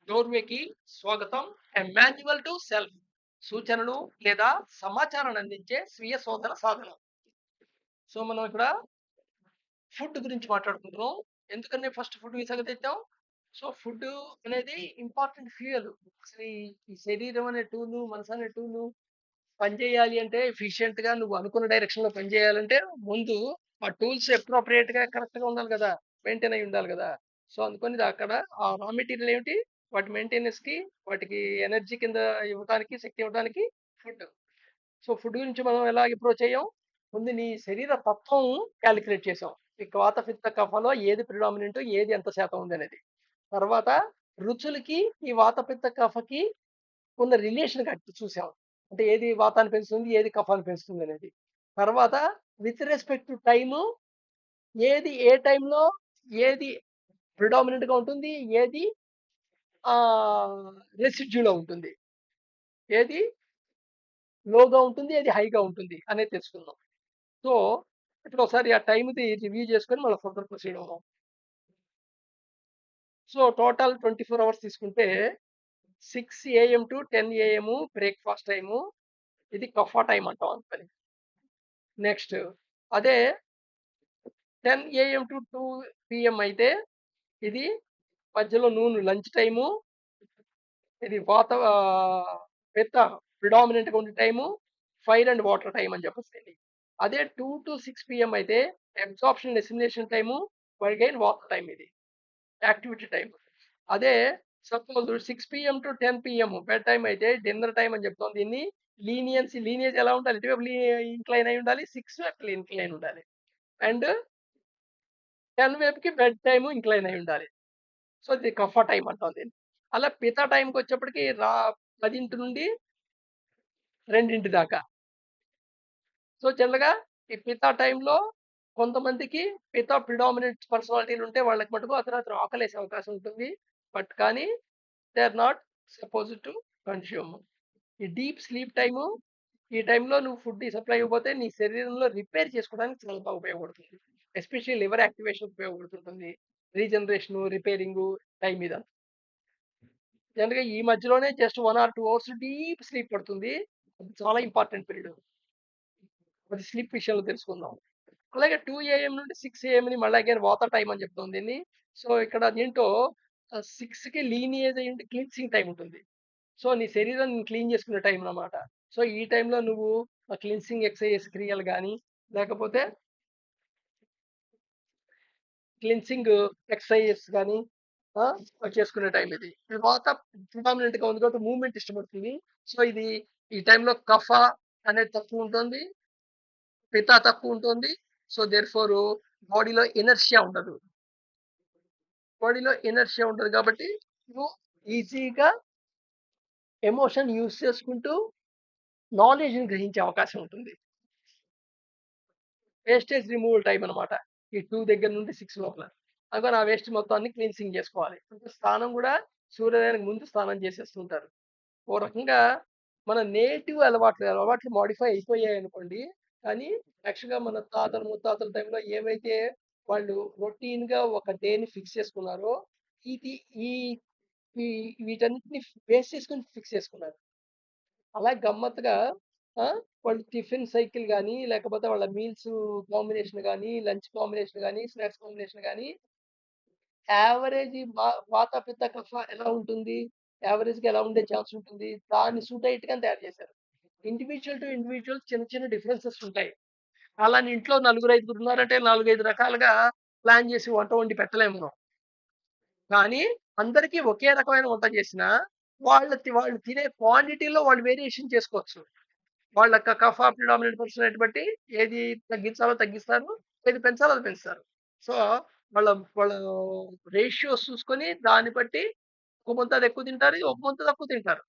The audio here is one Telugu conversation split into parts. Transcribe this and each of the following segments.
డోర్వేకి స్వాగతం. ఎ మాన్యువల్ టు సెల్ఫ్ సూచనలు లేదా సమాచారాన్ని అందించే స్వీయ శోధన సాధనం. సో మనం ఇక్కడ ఫుడ్ గురించి మాట్లాడుకుంటున్నాం. ఎందుకని ఫస్ట్ ఫుడ్ సంగతి తెచ్చాం? సో ఫుడ్ అనేది ఇంపార్టెంట్ ఫ్యూయల్. అసలు ఈ శరీరం అనే టూలు, మనసు అనే టూలు పనిచేయాలి అంటే ఎఫిషియెంట్ గా నువ్వు అనుకున్న డైరెక్షన్ లో పనిచేయాలంటే ముందు ఆ టూల్స్ అప్రోప్రియేట్ గా కరెక్ట్ గా ఉండాలి కదా, మెయింటైన్ అయి ఉండాలి కదా. సో అందుకని అక్కడ ఆ రా మెటీరియల్ ఏమిటి, వాటి మెయింటెనెన్స్ కి, వాటికి ఎనర్జీ కింద ఇవ్వడానికి, శక్తి ఇవ్వడానికి ఫుడ్. సో ఫుడ్ గురించి మనం ఎలా అప్రోచ్ అయ్యాం? ముందు నీ శరీర తత్వం క్యాలిక్యులేట్ చేసాం. ఈ వాత పిత్త కఫలో ఏది ప్రిడామినెంట్, ఏది ఎంత శాతం ఉంది అనేది. తర్వాత రుచులకి ఈ వాత పిత్త కఫకి ఉన్న రిలేషన్ కట్టి చూసాం. అంటే ఏది వాతాన్ని పెంచుతుంది, ఏది కఫాన్ని పెంచుతుంది అనేది. తర్వాత విత్ రెస్పెక్ట్ టు టైము, ఏది ఏ టైంలో ఏది ప్రిడామినెంట్ గా ఉంటుంది, ఏది రెసిడ్యూలో ఉంటుంది, ఏది లోగా ఉంటుంది, ఏది హైగా ఉంటుంది అనేది తెలుసుకుందాం. సో ఇప్పుడు ఒకసారి ఆ టైంది రివ్యూ చేసుకొని మళ్ళీ ఫర్దర్ ప్రొసీడ్ అవుదాం. సో టోటల్ 24 అవర్స్ తీసుకుంటే 6 AM to 10 AM breakfast time. ఇది కఫా టైం అంటాం అందుకని. నెక్స్ట్ అదే 10 AM టు 2 PM అయితే ఇది మధ్యలో నూన్ లంచ్ టైము. ఇది పిత్త ప్రిడామినెంట్ గా ఉండే time, fire and water time అని చెప్పేసి. అదే 2 to 6 PM అయితే absorption assimilation time, again water time, ఇది యాక్టివిటీ టైం. అదే suppose 6 PM to 10 PM bed time అయితే డిన్నర్ టైం అని చెప్తాం దీన్ని. లీనియన్స్ ఎలా ఉండాలి, ఇటువైపు ఇంక్లైన్ అయి ఉండాలి, 6 వైపు ఇంక్లైన్ ఉండాలి. అండ్ 10 వైపుకి బెడ్ టైము ఇంక్లైన్ అయి ఉండాలి. సో ఇది కఫా టైం అంటాం దీన్ని. అలా పితా టైంకి వచ్చేప్పటికి 10 నుండి 2 దాకా. సో జనరల్‌గా ఈ పితా టైంలో కొంతమందికి పితా ప్రిడామినెంట్ పర్సనాలిటీలు ఉంటే వాళ్ళకి మటుకు అర్ధరాత్రి ఆకలేసే అవకాశం ఉంటుంది. బట్ కానీ they are not supposed to consume. ఈ డీప్ స్లీప్ టైము, ఈ టైంలో నువ్వు ఫుడ్ సప్లై ఇవ్వకపోతే నీ శరీరంలో రిపేర్ చేసుకోవడానికి చాలా బాగా ఉపయోగపడుతుంది. ఎస్పెషల్లీ లివర్ యాక్టివేషన్ ఉపయోగపడుతుంటుంది. రీజనరేషను, రిపేరింగు టైం ఇదంతా. జనరల్‌గా ఈ మధ్యలోనే just 1 or 2 hours deep sleep పడుతుంది. అది చాలా ఇంపార్టెంట్ పీరియడ్. అది స్లీప్ విషయంలో తెలుసుకుందాం. అలాగే 2 AM నుండి 6 AM మళ్ళీ అగైన్ వాటర్ టైమ్ అని చెప్తాం దీన్ని. సో ఇక్కడ దీంట్లో 6కి లీనియేజ్ అయ్యుండి క్లీన్సింగ్ టైమ్ ఉంటుంది. సో నీ శరీరాన్ని క్లీన్ చేసుకునే టైం అన్నమాట. సో ఈ టైంలో నువ్వు క్లీన్సింగ్ ఎక్సర్‌సైజ్ క్రియలు గాని, లేకపోతే క్లీన్సింగ్ ఎక్సర్‌సైజెస్ గాని ఆ! చేసుకునే టైం ఇది. ఇది వాత ప్రిడామినెంట్‌గా ఉంది కాబట్టి మూవ్‌మెంట్ ఇష్టపడుతుంది. సో ఇది ఈ టైంలో కఫ అనేది తక్కువుంటుంది. పిత తక్కువుంటుంది. సో దేర్‌ఫోర్ బాడీలో ఇనర్షియా ఉండదు. బాడీలో ఇనర్షియా ఉండదు కాబట్టి నువ్వు ఈజీగా ఎమోషన్ యూజ్ చేసుకుంటూ నాలెడ్జ్‌ని గ్రహించే అవకాశం ఉంటుంది. వేస్టేజ్ రిమూవల్ టైమ్ అన్నమాట. ఈ 2 దగ్గర నుండి 6 లోపల. అందుకని ఆ వేస్ట్ మొత్తాన్ని క్లీన్సింగ్ చేసుకోవాలి. అంటే స్నానం గూడా సూర్యోదయానికి ముందు స్నానం చేసేస్తుంటారు. ఓ రకంగా మన నేటివ్ అలవాట్లు మోడిఫై అయిపోయాయనుకోండి. కానీ యాక్చువల్‌గా మన తాతలు, ముత్తాతల టైంలో ఏవైతే వాళ్ళు రొటీన్‌గా ఒక డేని ఫిక్స్ చేసుకున్నారో, ఇది ఈ ఈ వీటన్నిటిని బేస్ చేసుకొని ఫిక్స్ చేసుకున్నారు. అలా గమ్మత్తుగా ఆ! వాళ్ళు టిఫిన్ సైకిల్ గాని, లేకపోతే వాళ్ళ మీల్స్ కాంబినేషన్ గాని, లంచ్ కాంబినేషన్ గాని, స్నాక్స్ కాంబినేషన్ గాని, యావరేజ్ వాత, పిత్త, కఫ ఎలా ఉంటుంది? యావరేజ్‌గా ఎలా ఉండే ఛాన్స్ ఉంటుంది? దాన్ని సూట్ అయ్యేట్టుగానే తయారు చేశారు. ఇండివిడ్యువల్ టు ఇండివిడ్యువల్ చిన్న చిన్న డిఫరెన్సెస్ ఉంటాయి. అలాని ఇంట్లో నలుగురు, ఐదుగురు ఉన్నారంటే 4, 5 రకాలుగా ప్లాన్ చేసి వంట వండి పెట్టలేము మనం. కానీ అందరికీ ఒకే రకమైన వంట చేసినా, వాళ్ళు తినే క్వాంటిటీలో వాళ్ళు వేరియేషన్ చేసుకోవచ్చు. వాళ్ళ కఫ ప్రిడామినెంట్ పర్సనాలిటీ బట్టి ఏది తగ్గించాలో తగ్గిస్తారు. ఏది పెంచాలో అది పెంచుతారు. సో, వాళ్ళ వాళ్ళ రేషియోస్ చూసుకొని దాన్ని బట్టి ఒక ముంతది ఎక్కువ తింటారు. ఒక ముంత తక్కువ తింటారు.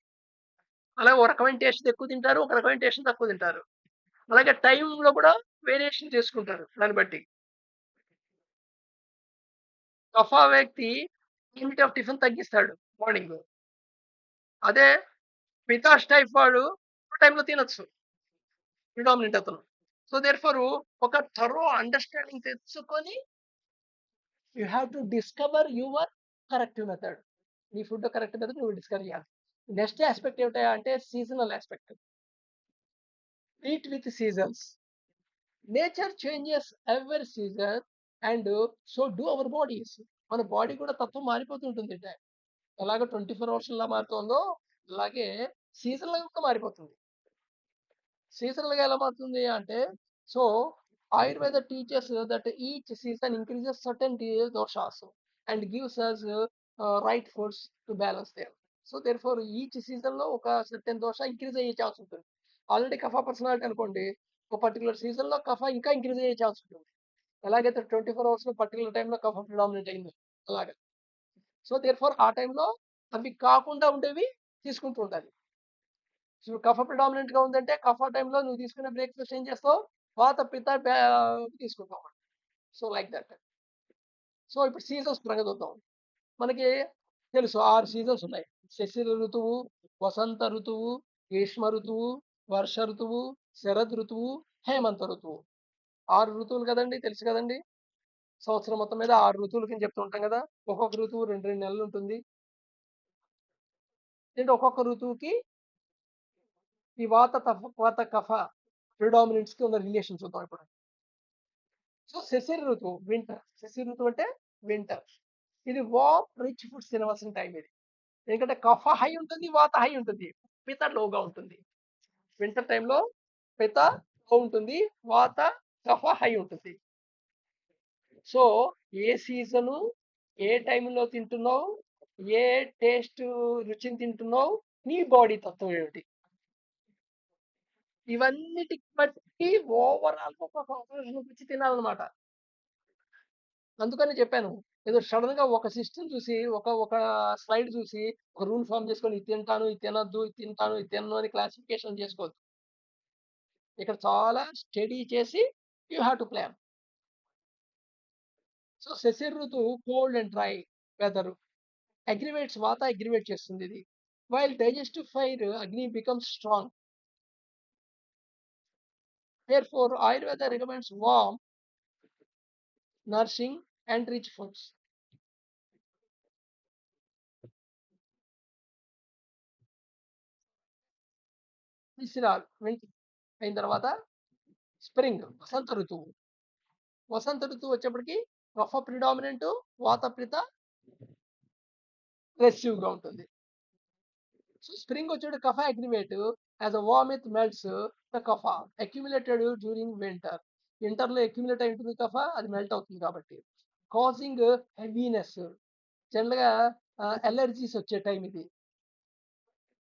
అలాగే ఒక రకమైన టేస్ట్ ఎక్కువ తింటారు. ఒక రకమైన టేస్ట్ తక్కువ తింటారు. అలాగే టైమ్‌లో కూడా వేరియేషన్ చేసుకుంటారు దాన్ని బట్టి. కఫా వ్యక్తి లిమిట్ ఆఫ్ టిఫిన్ తగ్గిస్తాడు మార్నింగు. అదే పితాష్ టైప్ వాడు టైమ్‌లో తినొచ్చు. ప్రిడామినెంట్ అతను. సో, దేర్‌ఫోర్ ఒక థరో అండర్‌స్టాండింగ్ తెచ్చుకొని you have to discover your correct method. నీ ఫుడ్ కరెక్ట్ మీద నువ్వు డిస్కస్ చేయాలి. నెక్స్ట్ ఆస్పెక్ట్ ఏమిటా అంటే seasonal aspect. Eat with seasons. Nature changes every season and so do our bodies. మన బాడీ కూడా తత్వం మారిపోతుంటుంది. ఎలాగ 24 అవర్స్‌లా మారుతోందో, అలాగే సీజనల్‌గా కూడా మారిపోతుంది. సీజనల్‌గా ఎలా మారుతుంది అంటే, so Ayurveda teachers that each season increases certain doshas and gives us right foods to balance them. So therefore each సీజన్‌లో ఒక సర్టెన్ దోష ఇంక్రీజ్ అయ్యే ఛాన్స్ ఉంటుంది. ఆల్రెడీ కఫ పర్సనాలిటీ అనుకోండి, ఒక పర్టిక్యులర్ సీజన్‌లో కఫ ఇంకా ఇంక్రీజ్ అయ్యే ఛాన్స్ ఉంటుంది. ఎలాగైతే 24 అవర్స్‌లో పర్టిక్యులర్ టైమ్‌లో కఫ ప్రిడామినేట్ అయిందో అలాగా. సో దేర్‌ఫోర్ ఆ టైమ్‌లో అవి కాకుండా ఉండేవి తీసుకుంటూ ఉండాలి. సో కఫ ప్రిడామినెంట్‌గా ఉందంటే కఫ టైమ్‌లో నువ్వు తీసుకునే బ్రేక్‌ఫాస్ట్ ఏం చేస్తావు? వాత, పిత్త తీసుకుంటావు. So like that. సో ఇప్పుడు సీజన్స్ పరంగా చూద్దాం. మనకి తెలుసు 6 సీజన్స్ ఉన్నాయి. శిశిర ఋతువు, వసంత ఋతువు, గ్రీష్మ ఋతువు, వర్ష ఋతువు, శరద్ ఋతువు, హేమంత ఋతువు. 6 ఋతువులు కదండీ! తెలుసు కదండీ! సంవత్సరం మొత్తం మీద 6 ఋతువుల కింద చెప్తూ ఉంటాం కదా! ఒక్కొక్క ఋతువు 2, 2 నెలలు ఉంటుంది. ఏంటి ఒక్కొక్క ఋతువుకి ఈ వాత, వాత, కఫ ప్రిడామినెంట్స్‌కి ఉన్న రిలేషన్ చూద్దాం ఇప్పుడు. సో శిశిర ఋతువు వింటర్. శిశిర ఋతువు అంటే వింటర్. ఇది వార్మ్ రిచ్ ఫుడ్స్ తినవలసిన టైం ఇది. ఎందుకంటే కఫ హై ఉంటుంది, వాత హై ఉంటుంది. పిత లోగా ఉంటుంది. వింటర్ టైంలో పిత లో ఉంటుంది, వాత కఫ హై ఉంటుంది. సో ఏ సీజను, ఏ టైంలో తింటున్నావు, ఏ టేస్ట్ రుచిని తింటున్నావు, నీ బాడీ తత్వం ఏమిటి? ఇవన్నిటికి బట్టి ఓవరాల్‌గా ఒక కాంక్లూజన్‌కి వచ్చి తినాలన్నమాట. అందుకని చెప్పాను. ఏదో సడెన్‌గా ఒక సిస్టమ్ చూసి, ఒక ఒక స్లైడ్ చూసి, ఒక రూల్ ఫార్మ్ చేసుకొని ఇది తింటాను, ఇది తినొద్దు, ఇది తింటాను, ఇది తినను అని క్లాసిఫికేషన్ చేసుకోవద్దు. ఇక్కడ చాలా స్టడీ చేసి you have to plan. So శశిర్ ఋతువు cold and dry weather aggravates vata aggravate చేస్తుంది ఇది. While digestive fire agni becomes strong. Therefore Ayurveda recommends warm, nourishing and rich foods. విసిరాల్ వింటర్ అయిన తర్వాత స్ప్రింగ్ వసంత ఋతువు. వసంత ఋతువు వచ్చేప్పటికి కఫ ప్రిడామినెంట్, వాత పిత రెసివ్‌గా ఉంటుంది. సో స్ప్రింగ్ వచ్చేటి kapha aggravate as a warm melts the kapha accumulated during winter. వింటర్‌లో అక్యుములేట్ అయి ఉంటుంది కఫ, అది మెల్ట్ అవుతుంది కాబట్టి. కాజింగ్ హెవీనెస్, జనరల్‌గా అలెర్జీస్ వచ్చే టైం ఇది.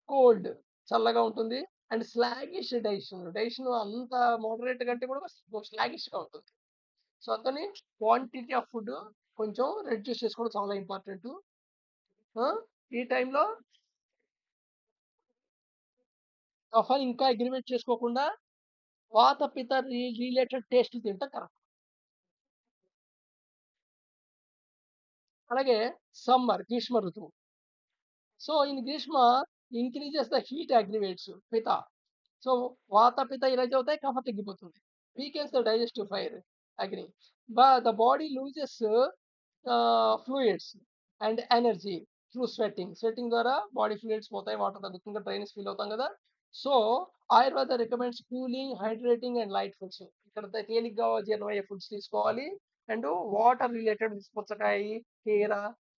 కోల్డ్ చల్లగా ఉంటుంది. And sluggish digestion. డైజెషన్ అంత మోడరేట్ కంటే కూడా స్లాగిష్‌గా ఉంటుంది. సో అందుకని క్వాంటిటీ ఆఫ్ ఫుడ్ కొంచెం రెడ్యూస్ చేసుకోవడం చాలా ఇంపార్టెంట్. ఈ టైంలో కఫాని ఇంకా అగ్రివేట్ చేసుకోకుండా వాత పిత రిలేటెడ్ టేస్ట్ తింటే కరెక్ట్. అలాగే సమ్మర్ గ్రీష్మ ఋతువు. So in Greeshma increases the heat aggravates పిత. సో వాత పిత రైజ్ అవుతాయి, కఫ తగ్గిపోతుంది. వీకెన్స్ ద డైజెస్టివ్ ఫైర్ అగ్ని. The body loses fluids and energy through sweating. Sweating ద్వారా బాడీ ఫ్లూయిడ్స్ పోతాయి, వాటర్ తగ్గుతుంది, డ్రైనెస్ ఫీల్ అవుతాం కదా. So Ayurveda recommends cooling, hydrating and light foods. ఇక్కడ తేలిగ్గా జీర్ణమయ్యే ఫుడ్స్ తీసుకోవాలి. అండ్ వాటర్ రిలేటెడ్ పుచ్చకాయ, కీర,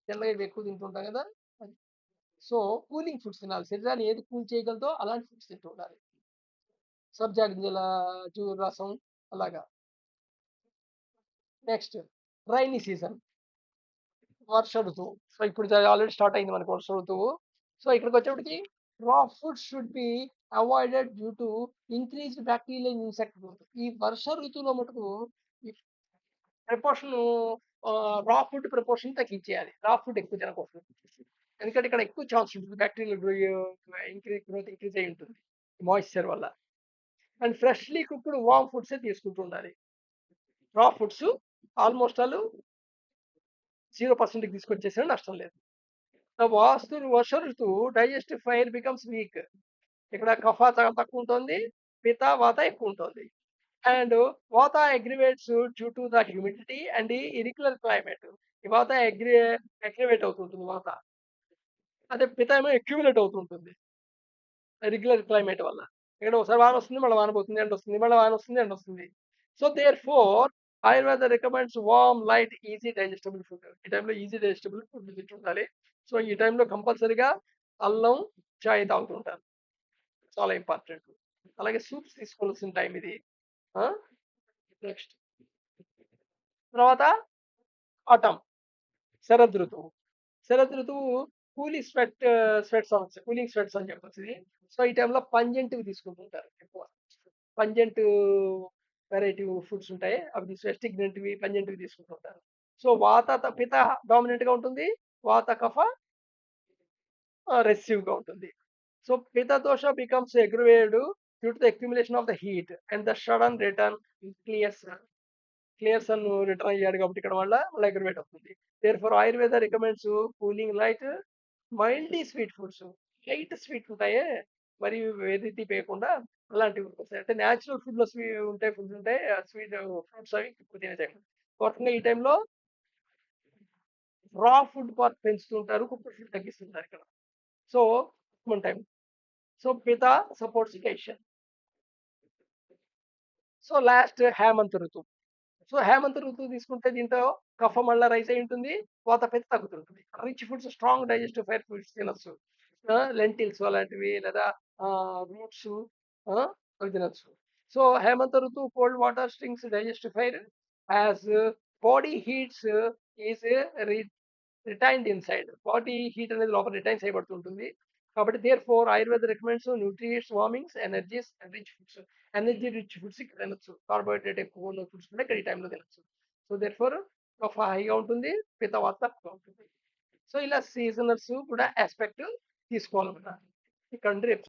జనరల్గా ఇవి ఎక్కువ తింటుంటాం కదా. సో కూలింగ్ ఫుడ్స్ తినాలి. శరీరాన్ని ఏది కూల్ చేయగలదో అలాంటి ఫుడ్స్ తింటూ ఉండాలి. సబ్జా గింజల రసం అలాగా. నెక్స్ట్ రైనీ సీజన్, వర్ష ఋతువు. సో ఇప్పుడు ఆల్రెడీ స్టార్ట్ అయింది మనకు వర్ష ఋతువు. సో ఇక్కడికి వచ్చేప్పటికి రా food should be avoided due to increased bacterial and insect growth. ఈ వర్ష ఋతువులో మటుకు ఈ ప్రిపోర్షన్ రా ఫుడ్ ప్రిపోర్షన్ తగ్గించేయాలి. రా ఫుడ్ ఎక్కువ తినకూడదు. ఎందుకంటే ఇక్కడ ఎక్కువ ఛాన్స్ ఉంటుంది బ్యాక్టీరియల్ గ్రోత్ ఇంక్రీజ్ అయి ఉంటుంది మాయిశ్చర్ వల్ల. అండ్ ఫ్రెష్లీ కుక్డ్ వామ్ ఫుడ్సే తీసుకుంటూ ఉండాలి. రా ఫుడ్స్ ఆల్మోస్ట్ ఆల్ 0%కి తీసుకొచ్చేసినా నష్టం లేదు. వాస్తు వర్ష ఋతువు డైజెస్టివ్ ఫైర్ బికమ్స్ వీక్. ఇక్కడ కఫ తక్కువ ఉంటుంది, పిత, వాత ఎక్కువ ఉంటుంది. And vata aggravates due to the humidity and irregular climate. ఈ వాత అగ్రివేట్ అవుతుంటుంది వాత. అదే పిత ఏమో అక్యుములేట్ అవుతుంటుంది. రెగ్యులర్ క్లైమేట్ వల్ల. ఇక్కడ ఒకసారి వానొస్తుంది, మళ్ళీ వాన పోతుంది, ఎండొస్తుంది, మళ్ళీ వానొస్తుంది, ఎండొస్తుంది. So, therefore Ayurveda recommends warm, light, easy digestible food. ఈ టైంలో ఈజీ డైజెస్టబుల్ ఫుడ్ తింటుండాలి. సో, ఈ టైంలో కంపల్సరీగా అల్లం, చాయ్ తాగుతుంటాను. చాలా ఇంపార్టెంట్. అలాగే సూప్స్ తీసుకోవాల్సిన టైం ఇది. ఆ! నెక్స్ట్ తర్వాత ఆటమ్, శరదృతువు. శరదృతువు కూలింగ్ స్వెట్స్ అని చెప్పొచ్చిది. సో, ఈ టైంలో పంజెంటివి తీసుకుంటుంటారు ఎక్కువ. పంజెంట్ వెరైటీ ఫుడ్స్ ఉంటాయి. అవి అస్టిగ్నెంట్‌వి, పంజెంట్‌వి తీసుకుంటుంటారు. సో, పిత డామినెంట్‌గా ఉంటుంది. వాత, కఫ రెసెసివ్‌గా ఉంటుంది. So, pitta dosha becomes aggravated due to the accumulation of the heat and the sudden return in clear sun return అయ్యాడు కాబట్టి ఇక్కడ మళ్ళీ అగ్రవేట్ అవుతుంది. Therefore Ayurveda recommends cooling light, mildly sweet foods. Light sweet ఉంటాయే, మరి ఏది తీపేయకుండా అలాంటివి వస్తాయి. అంటే నేచురల్ ఫుడ్‌లో ఫుడ్స్ ఉంటాయి. స్వీట్ ఫ్రూట్స్ అవి ఎక్కువ తినేటైం. ముఖ్యంగా ఈ టైంలో రా ఫుడ్ పార్ట్ పెంచుతుంటారు. కుక్డ్ ఫుడ్ తగ్గిస్తుంటారు ఇక్కడ. సో, మన time. So, pitta supports digestion. So, last Hemant ఋతువు. సో, హేమంత్ ఋతువు తీసుకుంటే దీంట్లో కఫం మళ్ళా రైజ్ అయ్యి ఉంటుంది. వాత పెత తగ్గుతుంటుంది. Rich foods, strong digestive fire foods తినొచ్చు. లెంటిల్స్ అలాంటివి లేదా రూట్స్ ఆ! అవి తినొచ్చు. సో, హేమంత ఋతువు cold water strings digestive fire as body heats is re retained inside. Body heat అనేది లోపల రిటైన్ చేయబడుతుంటుంది. కాబట్టి therefore Ayurveda recommends nutrients, warmings, energies and rich foods. Energy rich foods ఇక్కడ తినొచ్చు. కార్బోహైడ్రేట్ ఎక్కువ ఉన్న ఫుడ్స్ కూడా ఇక్కడ ఈ టైంలో తినొచ్చు. సో, దేర్‌ఫోర్ కఫ హైగా ఉంటుంది. పిత తక్కువ ఉంటుంది. సో, ఇలా సీజనల్స్ కూడా యాస్పెక్ట్ తీసుకోవాలన్నమాట. ఇక్కడ నుండి రేపు